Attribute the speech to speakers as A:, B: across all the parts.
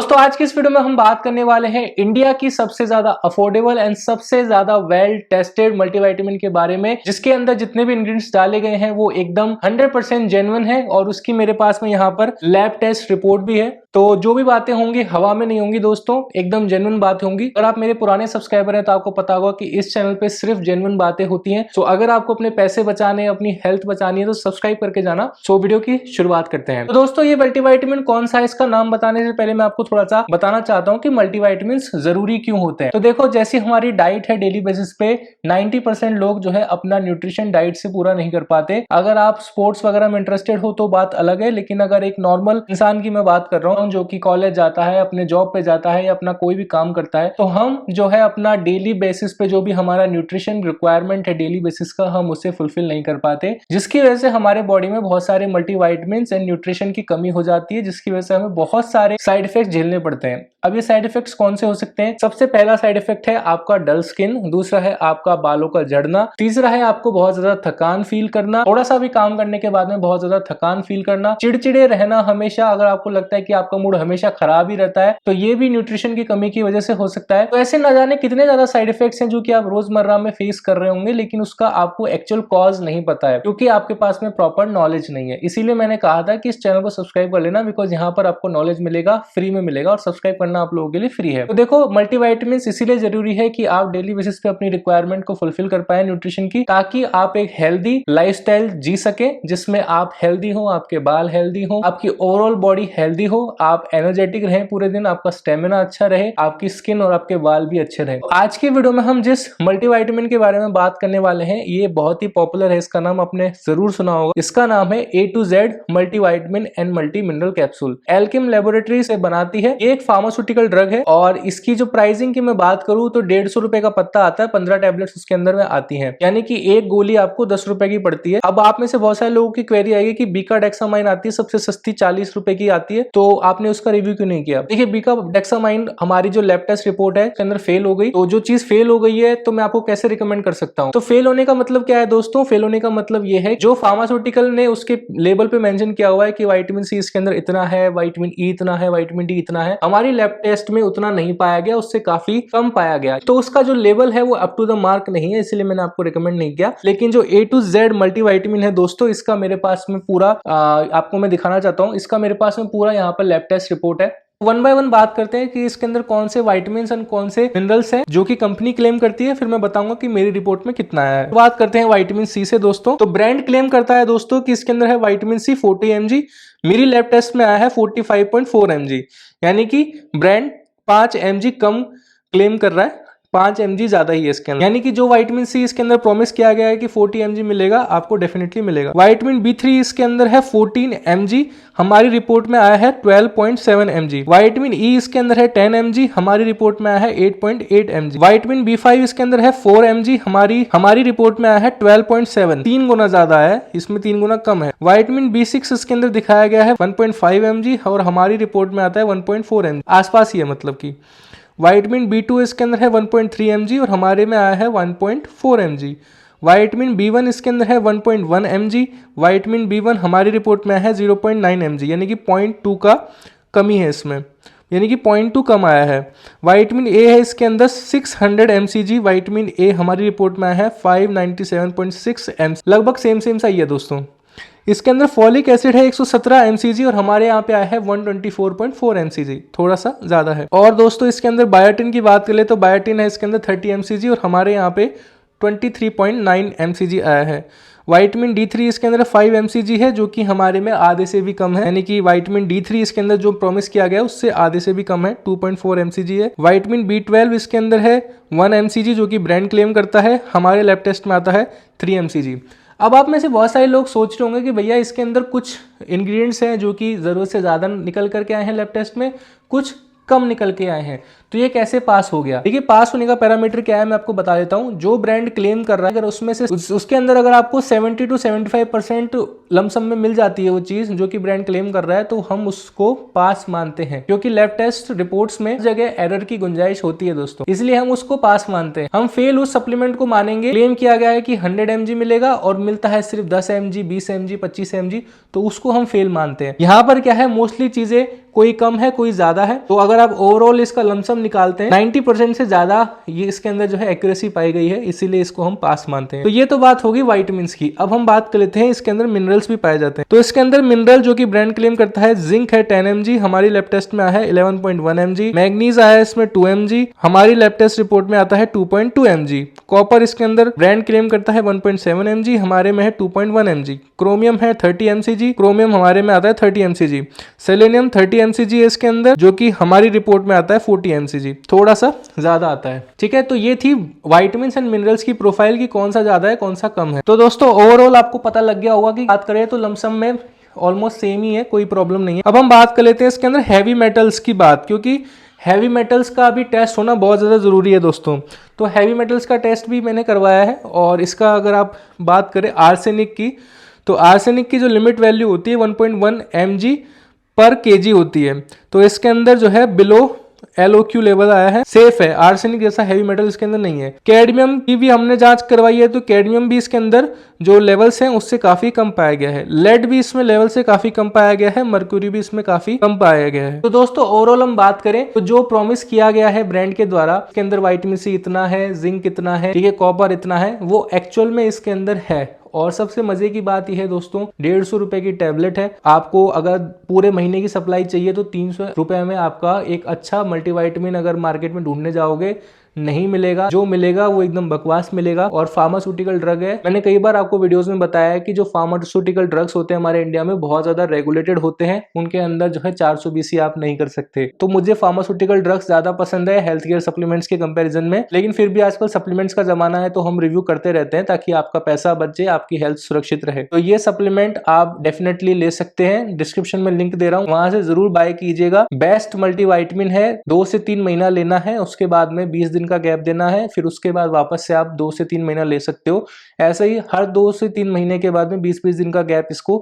A: दोस्तों आज की इस वीडियो में हम बात करने वाले हैं इंडिया की सबसे ज्यादा अफोर्डेबल एंड सबसे ज्यादा वेल टेस्टेड मल्टीविटामिन के बारे में, जिसके अंदर जितने भी इंग्रेडिएंट्स डाले गए हैं वो एकदम 100% जेन्युइन है और उसकी मेरे पास में यहाँ पर लैब टेस्ट रिपोर्ट भी है। तो जो भी बातें होंगी हवा में नहीं होंगी दोस्तों, एकदम जेन्युइन बातें होंगी। अगर आप मेरे पुराने सब्सक्राइबर हैं तो आपको पता होगा कि इस चैनल पे सिर्फ जेन्युइन बातें होती हैं। तो अगर आपको अपने पैसे बचाने, अपनी हेल्थ बचानी है तो सब्सक्राइब करके जाना। तो वीडियो की शुरुआत करते हैं। तो दोस्तों ये मल्टीविटामिन कौन सा है, इसका नाम बताने से पहले मैं आपको थोड़ा सा बताना चाहता हूँ कि मल्टीविटामिन जरूरी क्यों होते हैं। तो देखो, जैसी हमारी डाइट है डेली बेसिस पे 90% लोग जो है अपना न्यूट्रिशन डाइट से पूरा नहीं कर पाते। अगर आप स्पोर्ट्स वगैरह में इंटरेस्टेड हो तो बात अलग है, लेकिन अगर एक नॉर्मल इंसान की मैं बात कर रहा हूँ जो कि कॉलेज जाता है, अपने जॉब पे जाता है या अपना कोई भी काम करता है, तो हम जो है अपना डेली बेसिस पे जो भी हमारा न्यूट्रिशन रिक्वायरमेंट है डेली बेसिस का, हम उसे फुलफिल नहीं कर पाते, जिसकी वजह से हमारे बॉडी में बहुत सारे मल्टीविटामिन एंड न्यूट्रिशन की कमी हो जाती है, जिसकी वजह से हमें बहुत सारे साइड इफेक्ट झेलने पड़ते हैं। अब ये साइड इफेक्ट्स कौन से हो सकते हैं? सबसे पहला साइड इफेक्ट है आपका डल स्किन, दूसरा है आपका बालों का झड़ना, तीसरा है आपको बहुत ज्यादा थकान फील करना, थोड़ा सा भी काम करने के बाद में बहुत ज्यादा थकान फील करना, चिड़चिड़े रहना हमेशा। अगर आपको लगता है कि आपका मूड हमेशा खराब ही रहता है तो ये भी न्यूट्रिशन की कमी की वजह से हो सकता है। तो ऐसे न जाने कितने ज्यादा साइड इफेक्ट्स हैं जो कि आप रोजमर्रा में फेस कर रहे होंगे, लेकिन उसका आपको एक्चुअल कॉज नहीं पता है क्योंकि आपके पास में प्रॉपर नॉलेज नहीं है। इसीलिए मैंने कहा था कि इस चैनल को सब्सक्राइब कर लेना, बिकॉज यहाँ पर आपको नॉलेज मिलेगा, फ्री में मिलेगा, और सब्सक्राइब करना आप लोगों के लिए फ्री है। तो देखो, मल्टीविटामिन इसीलिए जरूरी है कि आप डेली बेसिस पे अपनी रिक्वायरमेंट को फुलफिल कर पाए न्यूट्रिशन की, ताकि आप एक हेल्दी लाइफस्टाइल जी सके जिसमें आप हेल्दी हो, आपके बाल हेल्दी हो, आपकी ओवरऑल बॉडी हेल्दी हो, आप एनर्जेटिक रहें पूरे दिन, आपका स्टेमिना अच्छा रहे, आपकी स्किन और आपके बाल भी अच्छे रहे। तो आज की वीडियो में हम जिस मल्टीविटामिन के बारे में बात करने वाले हैं ये बहुत ही पॉपुलर है, इसका नाम आपने जरूर सुना होगा। इसका नाम है A to Z multivitamin and multi mineral capsule. Alkem laboratory से बनाती है, ये एक फार्मास्यूटिकल ड्रग है और इसकी जो प्राइसिंग की मैं बात करूं तो 150 रुपए का पत्ता आता है, 15 टैबलेट्स उसके अंदर में आती हैं, यानी कि एक गोली आपको 10 रुपए की पड़ती है। अब आप में से बहुत सारे लोगों की क्वेरी आएगी कि बीकाडेक्सामाइन आती है सबसे सस्ती 40 रुपए की आती है, तो आपने उसका रिव्यू क्यों नहीं किया? देखिए, बीकाडेक्सामाइन हमारी जो लैब टेस्ट रिपोर्ट है उसके अंदर फेल हो गई, तो जो चीज फेल हो गई है तो मैं आपको कैसे रिकमेंड कर सकता हूँ? तो फेल होने का मतलब क्या है दोस्तों? फेल होने का मतलब ये है जो फार्मास्यूटिकल ने उसके लेबल पे मेंशन किया हुआ है कि विटामिन सी इसके अंदर इतना है, विटामिन ई इतना है, विटामिन डी इतना है, हमारी लैब टेस्ट में उतना नहीं पाया गया, उससे काफी कम पाया गया, तो उसका जो लेवल है वो अप टू द मार्क नहीं है, इसलिए मैंने आपको रिकमेंड नहीं किया। लेकिन जो A to Z मल्टीविटामिन है दोस्तों, इसका मेरे पास में पूरा आपको मैं दिखाना चाहता हूँ, इसका मेरे पास में पूरा यहाँ पर लैब टेस्ट रिपोर्ट है। वन बाय वन बात करते हैं कि इसके अंदर कौन से विटामिन्स और कौन से मिनरल्स हैं जो कि कंपनी क्लेम करती है, फिर मैं बताऊंगा कि मेरी रिपोर्ट में कितना आया है। बात करते हैं विटामिन सी से दोस्तों, तो ब्रांड क्लेम करता है दोस्तों कि इसके अंदर है विटामिन सी 40 mg, मेरी लैब टेस्ट में आया है 45.4 mg, यानी कि ब्रांड 5 mg कम क्लेम कर रहा है, 5 mg ज्यादा ही है इसके अंदर, यानी कि जो विटामिन सी इसके अंदर प्रॉमिस किया गया है कि 40 mg मिलेगा, आपको डेफिनेटली मिलेगा। विटामिन B3 इसके अंदर है 14 mg, हमारी रिपोर्ट में आया है 12.7 mg। विटामिन ई इसके अंदर है 10 mg, हमारी रिपोर्ट में आया है 8.8 mg। विटामिन B5 इसके अंदर है 4 mg, हमारी रिपोर्ट में आया है 12.7, 3 गुना ज्यादा है, इसमें 3 गुना कम है। विटामिन B6 इसके अंदर दिखाया गया है 1.5 mg और हमारी रिपोर्ट में आता है 1.4 mg, आसपास ही है मतलब की। विटामिन B2 इसके अंदर है 1.3 mg और हमारे में आया है 1.4 mg। विटामिन B1 इसके अंदर है 1.1 mg, विटामिन B1 हमारी रिपोर्ट में है 0.9 mg, यानी कि 0.2 का कमी है इसमें, यानी कि 0.2 कम आया है। विटामिन ए है इसके अंदर 600 mcg, विटामिन ए हमारी रिपोर्ट में है 597.6 mg, लगभग सेम सा ही है दोस्तों। इसके अंदर फॉलिक एसिड है 117 mcg और हमारे यहाँ पे आया है 124.4 mcg, थोड़ा सा ज्यादा है। और दोस्तों इसके अंदर बायोटिन की बात करें तो बायोटिन है इसके अंदर 30 mcg और हमारे यहाँ पे 23.9 mcg आया है। विटामिन D3 इसके अंदर 5 mcg है जो कि हमारे में आधे से भी कम है, यानी कि विटामिन D3 इसके अंदर जो प्रॉमिस किया गया है उससे आधे से भी कम है, 2.4 mcg है। विटामिन B12 इसके अंदर है 1 mcg जो कि ब्रांड क्लेम करता है, हमारे लैब टेस्ट में आता है 3 mcg। अब आप में से बहुत सारे लोग सोच रहे होंगे कि भैया इसके अंदर कुछ इंग्रेडिएंट्स हैं जो कि जरूरत से ज्यादा निकल करके आए हैं लैब टेस्ट में, कुछ कम निकल के आए हैं, तो ये कैसे पास हो गया? देखिए, पास होने का पैरामीटर क्या है मैं आपको बता देता हूं। जो ब्रांड क्लेम कर रहा है अगर उसमें से उसके अंदर अगर आपको 70 to 75% लमसम में मिल जाती है वो चीज जो कि ब्रांड क्लेम कर रहा है, तो हम उसको पास मानते हैं, क्योंकि लैब टेस्ट रिपोर्ट्स में जगह एरर की गुंजाइश होती है दोस्तों, इसलिए हम उसको पास मानते हैं। हम फेल उस सप्लीमेंट को मानेंगे क्लेम किया गया है कि 100 mg मिलेगा और मिलता है सिर्फ 10 mg, 20 mg, 25 mg, तो उसको हम फेल मानते हैं। यहाँ पर क्या है, मोस्टली चीजें कोई कम है कोई ज्यादा है। तो अगर आप ओवरऑल इसका लमसम निकालते हैं 90% से ज्यादा ये इसके अंदर जो है एक्यूरेसी पाई गई है, इसीलिए इसको हम पास मानते हैं। तो ये तो बात होगी विटामिन की। अब हम बात कर लेते हैं इसके अंदर मिनरल्स भी पाए जाते हैं। तो इसके अंदर मिनरल जो कि ब्रांड क्लेम करता है, जिंक है 10 mg, हमारी लैब टेस्ट में आया है 11.1 mg, मैग्नीज आया है इसमें 2 mg, हमारी लैब टेस्ट रिपोर्ट में आता है 2.2 mg, कॉपर इसके अंदर ब्रांड क्लेम करता है 1.7 mg, हमारे में है 2.1 mg, क्रोमियम है 30 mcg, क्रोमियम हमारे में आता है 30 mcg, सेलेनियम 30 mcg है इसके अंदर, जो कि हमारी रिपोर्ट में आता है 40 mcg, थोड़ा सा ज्यादा आता है। ठीक है, तो ये थी विटामिन्स एंड मिनरल्स की प्रोफाइल की कौन सा ज्यादा है कौन सा कम है। तो दोस्तों ओवरऑल आपको पता लग गया होगा कि बात करें तो लमसम में ऑलमोस्ट सेम ही है, कोई प्रॉब्लम नहीं है। अब हम बात कर लेते हैं इसके अंदर हैवी मेटल्स की बात, क्योंकि हैवी मेटल्स का भी टेस्ट होना बहुत ज़्यादा ज़रूरी है दोस्तों। तो हैवी मेटल्स का टेस्ट भी मैंने करवाया है, और इसका अगर आप बात करें आर्सेनिक की, तो आर्सेनिक की जो लिमिट वैल्यू होती है 1.1 mg पर kg होती है। तो इसके अंदर जो है बिलो LOQ लेवल आया है, सेफ है। आर्सेनिक जैसा हैवी मेटल इसके अंदर नहीं है। कैडमियम की भी हमने जांच करवाई है, तो कैडमियम भी इसके अंदर जो लेवल्स हैं उससे काफी कम पाया गया है। लेड भी इसमें लेवल से काफी कम पाया गया है, मर्क्यूरी भी इसमें काफी कम पाया गया है। तो दोस्तों ओवरऑल हम बात करें तो जो प्रॉमिस किया गया है ब्रांड के द्वारा, इसके अंदर विटामिन सी इतना है, जिंक इतना है, ठीक है, कॉपर इतना है, वो एक्चुअल में इसके अंदर है। और सबसे मजे की बात यह है दोस्तों, 150 रुपए की टैबलेट है। आपको अगर पूरे महीने की सप्लाई चाहिए तो 300 रुपए में आपका एक अच्छा मल्टीविटामिन अगर मार्केट में ढूंढने जाओगे नहीं मिलेगा। जो मिलेगा वो एकदम बकवास मिलेगा, और फार्मास्यूटिकल ड्रग है। मैंने कई बार आपको वीडियोस में बताया है कि जो फार्मास्यूटिकल ड्रग्स होते हैं हमारे इंडिया में बहुत ज्यादा रेगुलेटेड होते हैं, उनके अंदर जो है 420 आप नहीं कर सकते। तो मुझे फार्मास्यूटिकल ड्रग्स ज्यादा पसंद है हेल्थ केयर सप्लीमेंट्स के कंपेरिजन में, लेकिन फिर भी आजकल सप्लीमेंट्स का जमाना है तो हम रिव्यू करते रहते हैं ताकि आपका पैसा बचे, आपकी हेल्थ सुरक्षित रहे। तो ये सप्लीमेंट आप डेफिनेटली ले सकते हैं, डिस्क्रिप्शन में लिंक दे रहा हूँ, वहां से जरूर बाय कीजिएगा। बेस्ट मल्टीविटामिन है, 2 से 3 महीना लेना है, उसके बाद में 20 दिन का गैप देना है, फिर उसके बाद वापस से आप 2 से 3 महीना ले सकते हो। ऐसे ही हर 2 से 3 महीने के बाद में 20-20 दिन का गैप इसको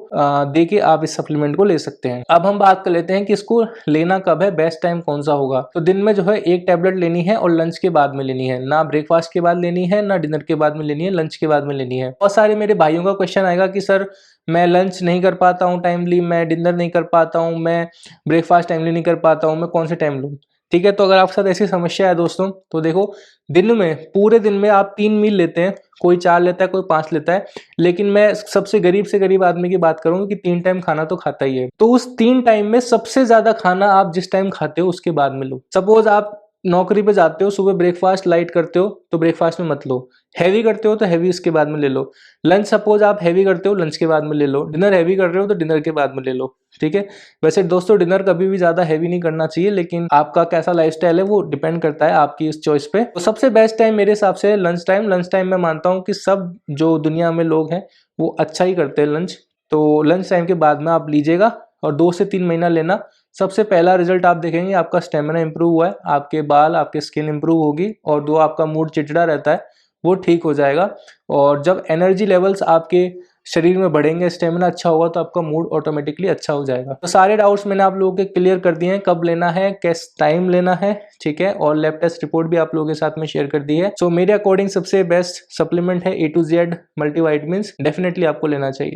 A: देके आप इस सप्लीमेंट को ले सकते हैं। अब हम बात कर लेते हैं कि इसको लेना कब है, बेस्ट टाइम कौन सा होगा। तो दिन में जो है एक टैबलेट लेनी है, और लंच के बाद में लेनी है, ना ब्रेकफास्ट के बाद लेनी है, ना डिनर के बाद में लेनी है, लंच के बाद में लेनी है। बहुत सारे मेरे भाइयों का क्वेश्चन आएगा कि सर मैं लंच नहीं कर पाता हूँ टाइमली, मैं डिनर नहीं कर पाता हूँ, मैं ब्रेकफास्ट टाइमली नहीं कर पाता हूँ, मैं कौन से टाइम लूँ। ठीक है, तो अगर आपके साथ ऐसी समस्या है दोस्तों, तो देखो दिन में, पूरे दिन में आप 3 मील लेते हैं, कोई 4 लेता है कोई 5 लेता है, लेकिन मैं सबसे गरीब से गरीब आदमी की बात करूंगा कि 3 टाइम खाना तो खाता ही है। तो उस 3 टाइम में सबसे ज्यादा खाना आप जिस टाइम खाते हो उसके बाद में लो। सपोज आप नौकरी पे जाते हो, सुबह ब्रेकफास्ट लाइट करते हो तो ब्रेकफास्ट में मत लो, हैवी करते हो तो हैवी उसके बाद में ले लो, लंच सपोज आप हैवी करते हो लंच के बाद में ले लो, डिनर हैवी कर रहे हो तो डिनर के बाद में ले लो। ठीक है, वैसे दोस्तों डिनर कभी भी ज्यादा हैवी नहीं करना चाहिए, लेकिन आपका कैसा लाइफस्टाइल है वो डिपेंड करता है आपकी इस चॉइस पे। तो सबसे बेस्ट टाइम मेरे हिसाब से लंच टाइम। लंच टाइम मैं मानता हूँ कि सब जो दुनिया में लोग हैं वो अच्छा ही करते हैं लंच, तो लंच टाइम के बाद में आप लीजिएगा, और 2 से 3 महीना लेना। सबसे पहला रिजल्ट आप देखेंगे आपका स्टेमिना इंप्रूव हुआ है, आपके बाल आपकी स्किन इंप्रूव होगी, और जो आपका मूड चिड़चिड़ा रहता है वो ठीक हो जाएगा। और जब एनर्जी लेवल्स आपके शरीर में बढ़ेंगे, स्टेमिना अच्छा होगा, तो आपका मूड ऑटोमेटिकली अच्छा हो जाएगा। तो सारे डाउट्स मैंने आप लोगों के क्लियर कर दिए हैं, कब लेना है, किस टाइम लेना है, ठीक है, और लैब टेस्ट रिपोर्ट भी आप लोगों के साथ में शेयर कर दी है। सो मेरे अकॉर्डिंग सबसे बेस्ट सप्लीमेंट है A to Z multivitamins, definitely आपको लेना चाहिए।